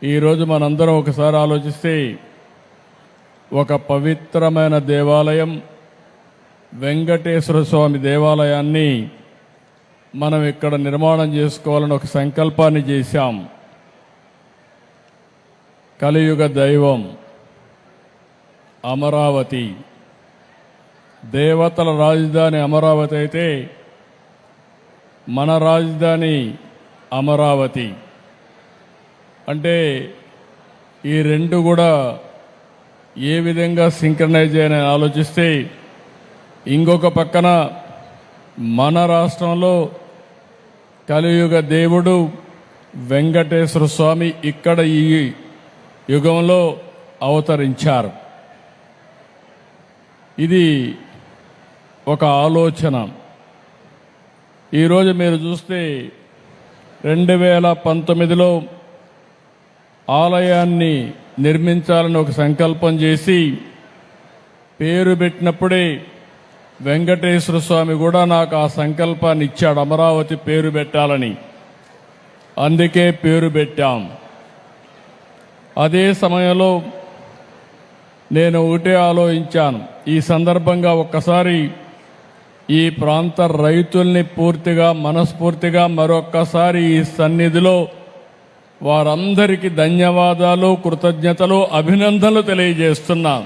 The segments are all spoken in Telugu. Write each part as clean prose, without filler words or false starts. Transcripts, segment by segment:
ఈరోజు మనందరం ఒకసారి ఆలోచిస్తే ఒక పవిత్రమైన దేవాలయం వెంకటేశ్వర స్వామి దేవాలయాన్ని మనం ఇక్కడ నిర్మాణం చేసుకోవాలని ఒక సంకల్పాన్ని చేశాం. కలియుగ దైవం అమరావతి, దేవతల రాజధాని అమరావతి అయితే మన రాజధాని అమరావతి. అంటే ఈ రెండు కూడా ఏ విధంగా సింక్రనైజ్ అని ఆలోచిస్తే, ఇంకొక పక్కన మన రాష్ట్రంలో కలియుగ దేవుడు వెంకటేశ్వర స్వామి ఇక్కడ ఈ యుగంలో అవతరించారు. ఇది ఒక ఆలోచన. ఈరోజు మీరు చూస్తే 2019లో ఆలయాన్ని నిర్మించాలని ఒక సంకల్పం చేసి పేరు పెట్టినప్పుడే వెంకటేశ్వర స్వామి కూడా నాకు ఆ సంకల్పాన్ని ఇచ్చాడు, అమరావతి పేరు పెట్టాలని. అందుకే పేరు పెట్టాం. అదే సమయంలో నేను ఒకటే ఆలోచించాను, ఈ సందర్భంగా ఒక్కసారి ఈ ప్రాంత రైతుల్ని పూర్తిగా మనస్ఫూర్తిగా మరొక్కసారి ఈ సన్నిధిలో వారందరికీ ధన్యవాదాలు, కృతజ్ఞతలు, అభినందనలు తెలియజేస్తున్నాం.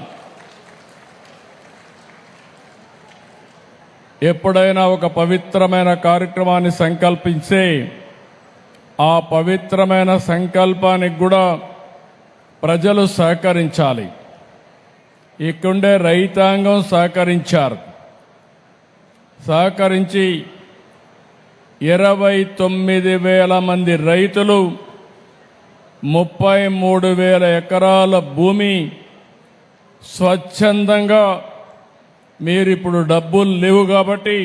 ఎప్పుడైనా ఒక పవిత్రమైన కార్యక్రమాన్ని సంకల్పించే ఆ పవిత్రమైన సంకల్పానికి కూడా ప్రజలు సహకరించాలి. ఇక్కడుండే రైతాంగం సహకరించి 29,000 మంది రైతులు 33,000 ఎకరాల భూమి స్వచ్ఛందంగా, మీరిప్పుడు డబ్బులు లేవు కాబట్టి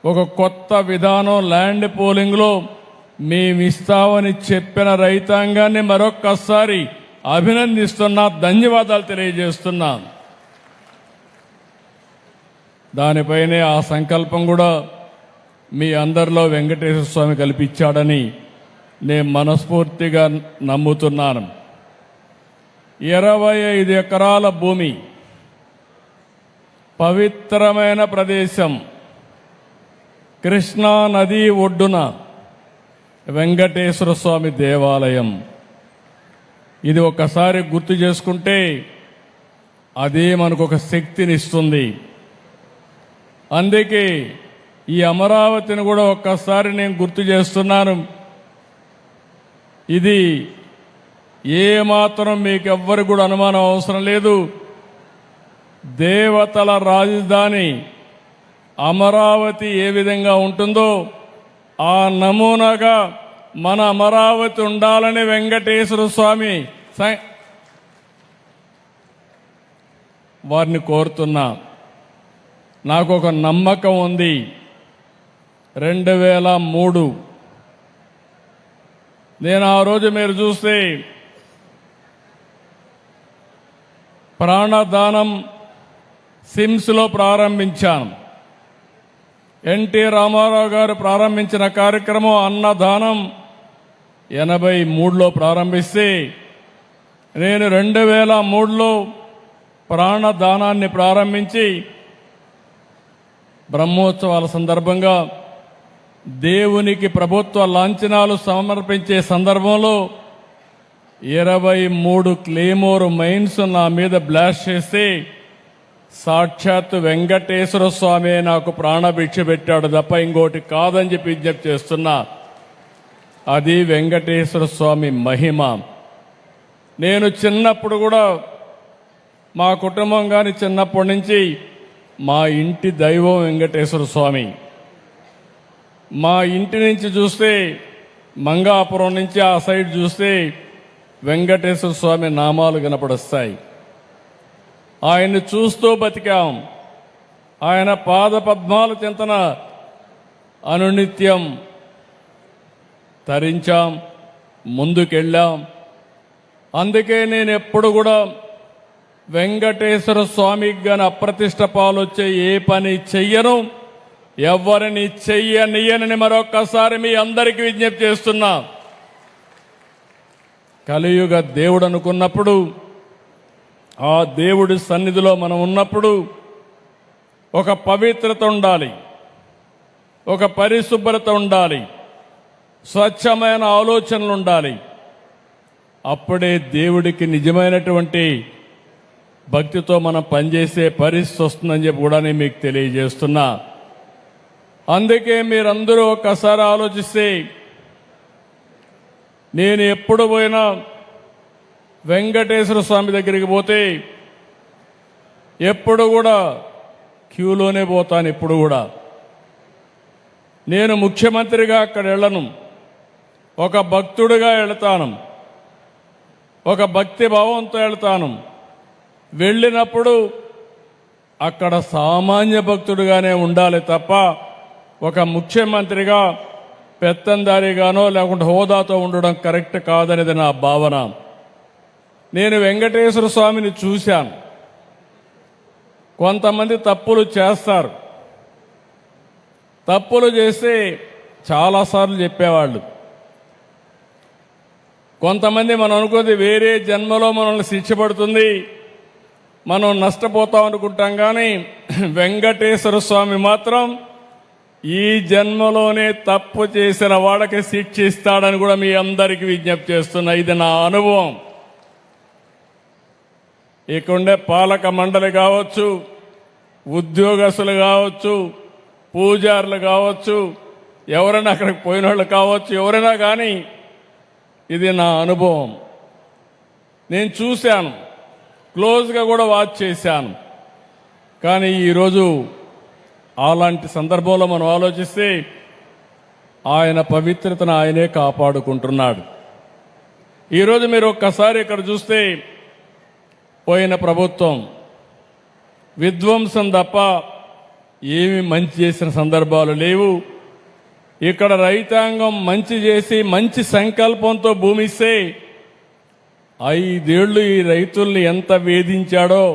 ఒక కొత్త విధానం ల్యాండ్ పోలింగ్లో మేమిస్తామని చెప్పిన రైతాంగాన్ని మరొక్కసారి అభినందిస్తున్నా, ధన్యవాదాలు తెలియజేస్తున్నా. దానిపైనే ఆ సంకల్పం కూడా మీ అందరిలో వెంకటేశ్వర స్వామి కల్పించాడని నేను మనస్ఫూర్తిగా నమ్ముతున్నాను. 25 ఎకరాల భూమి, పవిత్రమైన ప్రదేశం, కృష్ణా నది ఒడ్డున వెంకటేశ్వర స్వామి దేవాలయం. ఇది ఒక్కసారి గుర్తు చేసుకుంటే అదే మనకు ఒక శక్తినిస్తుంది. అందుకే ఈ అమరావతిని కూడా ఒక్కసారి నేను గుర్తు చేస్తున్నాను. ఇది ఏమాత్రం మీకు ఎవ్వరు కూడా అనుమానం అవసరం లేదు. దేవతల రాజధాని అమరావతి ఏ విధంగా ఉంటుందో ఆ నమూనాగా మన అమరావతి ఉండాలని వెంకటేశ్వర స్వామి వారిని కోరుతున్నా. నాకు ఒక నమ్మకం ఉంది. 2003 నేను ఆ రోజు మీరు చూస్తే ప్రాణదానం సిమ్స్లో ప్రారంభించాను. ఎన్టీ రామారావు గారు ప్రారంభించిన కార్యక్రమం అన్నదానం 83లో ప్రారంభిస్తే, నేను 2003లో ప్రాణదానాన్ని ప్రారంభించి బ్రహ్మోత్సవాల సందర్భంగా దేవునికి ప్రభుత్వ లాంఛనాలు సమర్పించే సందర్భంలో 23 క్లేమోర్ మైన్స్ నా మీద బ్లాస్ట్ చేస్తే సాక్షాత్ వెంకటేశ్వర స్వామి నాకు ప్రాణభిక్ష పెట్టాడు తప్ప ఇంకోటి కాదని చెప్పి విజ్ఞప్తి చేస్తున్నా. అది వెంకటేశ్వర స్వామి మహిమ. నేను చిన్నప్పుడు కూడా మా కుటుంబం కానీ చిన్నప్పటి నుంచి మా ఇంటి దైవం వెంకటేశ్వర స్వామి. మా ఇంటి నుంచి చూస్తే మంగాపురం నుంచి ఆ సైడ్ చూస్తే వెంకటేశ్వర స్వామి నామాలు కనపడొస్తాయి. ఆయన్ని చూస్తూ బతికాం. ఆయన పాద పద్మాల చింతన అనునిత్యం తరించాం, ముందుకెళ్ళాం. అందుకే నేను ఎప్పుడు కూడా వెంకటేశ్వర స్వామికి గాని అప్రతిష్ట పాలొచ్చే ఏ పని చెయ్యను, ఎవరిని చెయ్యనియనని మరొక్కసారి మీ అందరికీ విజ్ఞప్తి చేస్తున్నా. కలియుగ దేవుడు అనుకున్నప్పుడు, ఆ దేవుడి సన్నిధిలో మనం ఉన్నప్పుడు ఒక పవిత్రత ఉండాలి, ఒక పరిశుభ్రత ఉండాలి, స్వచ్ఛమైన ఆలోచనలు ఉండాలి. అప్పుడే దేవుడికి నిజమైనటువంటి భక్తితో మనం పనిచేసే పరిస్థితి వస్తుందని చెప్పి కూడా నేను మీకు తెలియజేస్తున్నా. అందుకే మీరందరూ ఒక్కసారి ఆలోచిస్తే, నేను ఎప్పుడు పోయినా వెంకటేశ్వర స్వామి దగ్గరికి పోతే ఎప్పుడు కూడా క్యూలోనే పోతాను. ఎప్పుడు కూడా నేను ముఖ్యమంత్రిగా అక్కడ వెళ్ళను, ఒక భక్తుడిగా వెళతాను, ఒక భక్తి భావంతో వెళ్తాను. వెళ్ళినప్పుడు అక్కడ సామాన్య భక్తుడిగానే ఉండాలి తప్ప ఒక ముఖ్యమంత్రిగా పెత్తందారిగానో లేకుంటే హోదాతో ఉండడం కరెక్ట్ కాదనేది నా భావన. నేను వెంకటేశ్వర స్వామిని చూశాను. కొంతమంది తప్పులు చేస్తారు, తప్పులు చేస్తే చాలాసార్లు చెప్పేవాళ్ళు. కొంతమంది మనం అనుకోది వేరే జన్మలో మనల్ని శిక్ష పడుతుంది, మనం నష్టపోతాం అనుకుంటాం. కానీ వెంకటేశ్వర స్వామి మాత్రం ఈ జన్మలోనే తప్పు చేసిన వాళ్ళకి శిక్ష ఇస్తాడని కూడా మీ అందరికీ విజ్ఞప్తి చేస్తున్నా. ఇది నా అనుభవం. ఇక్కడుండే పాలక మండలి కావచ్చు, ఉద్యోగస్తులు కావచ్చు, పూజారులు కావచ్చు, ఎవరైనా అక్కడికి పోయిన వాళ్ళు కావచ్చు, ఎవరైనా కానీ ఇది నా అనుభవం. నేను చూశాను, క్లోజ్గా కూడా వాచ్ చేశాను. కానీ ఈరోజు అలాంటి సందర్భంలో మనం ఆలోచిస్తే ఆయన పవిత్రతను ఆయనే కాపాడుకుంటున్నాడు. ఈరోజు మీరు ఒక్కసారి ఇక్కడ చూస్తే పోయిన ప్రభుత్వం విధ్వంసం తప్ప ఏమి మంచి చేసిన సందర్భాలు లేవు. ఇక్కడ రైతాంగం మంచి చేసి మంచి సంకల్పంతో భూమి ఇస్తే 5 ఏళ్లు ఈ రైతుల్ని ఎంత వేధించాడో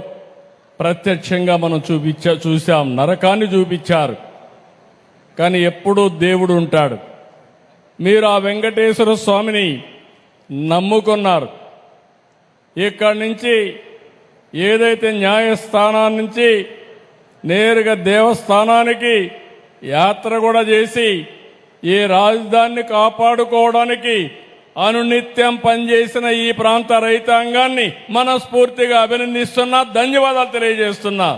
ప్రత్యక్షంగా మనం చూశాం. నరకాన్ని చూపించారు. కానీ ఎప్పుడూ దేవుడు ఉంటాడు. మీరు ఆ వెంకటేశ్వర స్వామిని నమ్ముకున్నారు. ఇక్కడి నుంచి ఏదైతే న్యాయస్థానాన్ని నుంచి నేరుగా దేవస్థానానికి యాత్ర కూడా చేసి ఈ రాజధానిని కాపాడుకోవడానికి అనునిత్యం పనిచేసిన ఈ ప్రాంత రైతాంగాన్ని మనస్ఫూర్తిగా అభినందిస్తున్నా, ధన్యవాదాలు తెలియజేస్తున్నా.